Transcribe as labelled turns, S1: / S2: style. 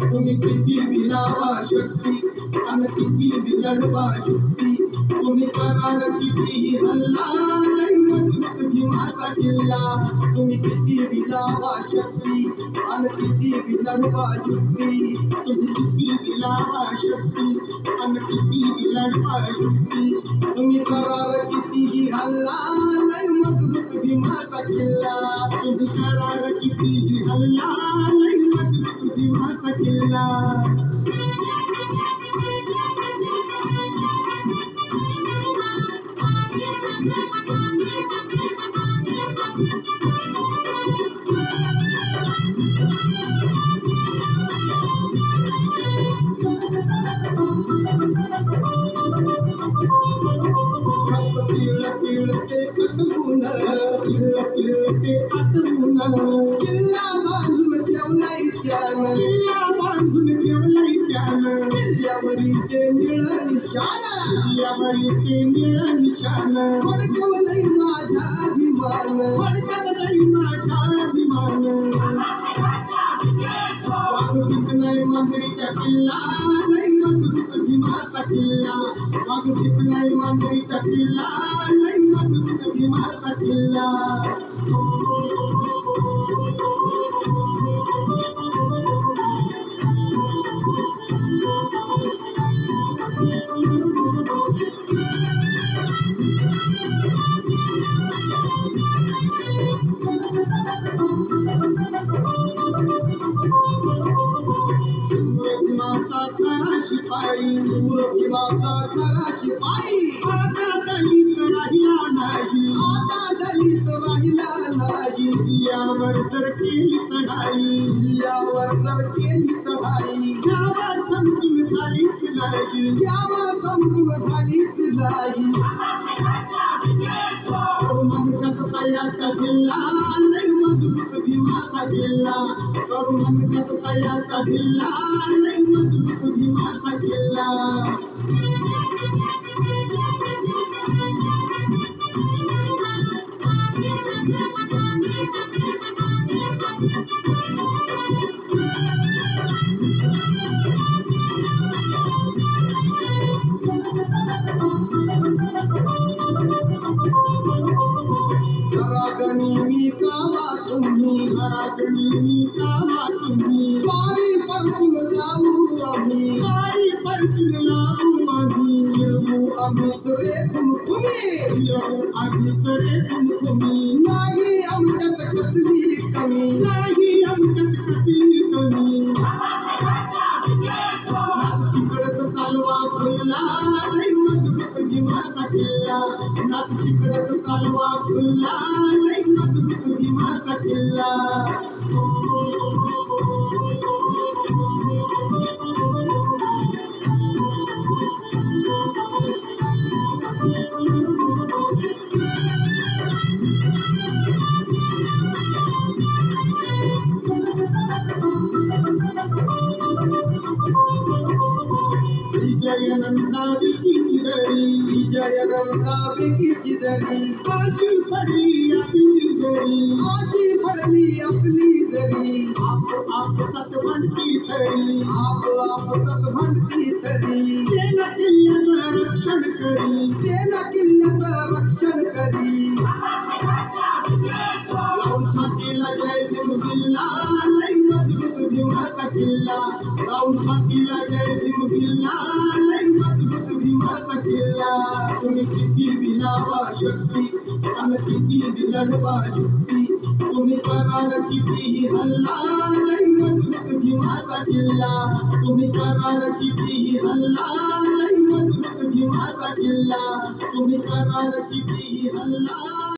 S1: तुम्ही किती विलावा शक्ती आणि किती विलढवा युक्ती तुम्ही करार किती हल्ला नाही मजबूत भीमाचा किल्ला तुम्ही किती विलावा शक्ती आणि किती विलढवा युक्ती तुम्ही किती विलावा शक्ती आणि किती विलढवा युक्ती तुम्ही करार किती हल्ला नाही मजबूत भीमाचा किल्ला तुम्ही करार किती हल्ला नाही मजबूत भीमाचा किल्ला तिळते कटवून किल्ला बांधून ठेवलाय त्यानं किल्ल्यावरी ते निळ निशाण फडकवलंय माझा अभिमान वागतीत नाही मांजरीचा किल्ला नाही मजबूत भीमाचा किल्ला वागतीत नाही मांजरीचा किल्ला नाही मजबूत भीमाचा किल्ला भीमाचा खरा शिपाई भीमाचा खरा शिपाई आता दलित राहिला नाही यावर तर केली चढाई यावा समजून झालीच नाही करुणाचा तयाचा किल्ला लय मजबूत भीमाचा किल्ला करुणाचा तयाचा किल्ला लय मजबूत भीमाचा किल्ला मी कावा तुम्ही पारी परतून लावू आम्ही चिरवू आम्ही तरे तुम्ही नाही आमच्यात कसली कमी नातचीकडत कालवा फुलला लय मजबूत भीमाचा किल्ला नातचीकडत कालवा फुलला लय मजबूत भीमाचा किल्ला विजयनंदा विकीची जरी आशी भरली आपली जरी आप सत म्हणती तरी सेना किल्ल्याचं रक्षण करी राऊळ छातीला जय भीम किल्ला लय मजबूत भीमाचा किल्ला राऊळ छातीला जय भीम किल्ला लय मजबूत भीमाचा किल्ला तुम्ही किती विलावा शक्ती आणि किती विलढवा युक्ती तुम्ही करार किती हल्ला लय मजबूत भीमाचा किल्ला तुम्ही करार किती हल्ला लय मजबूत भीमाचा किल्ला तुम्ही करार किती हल्ला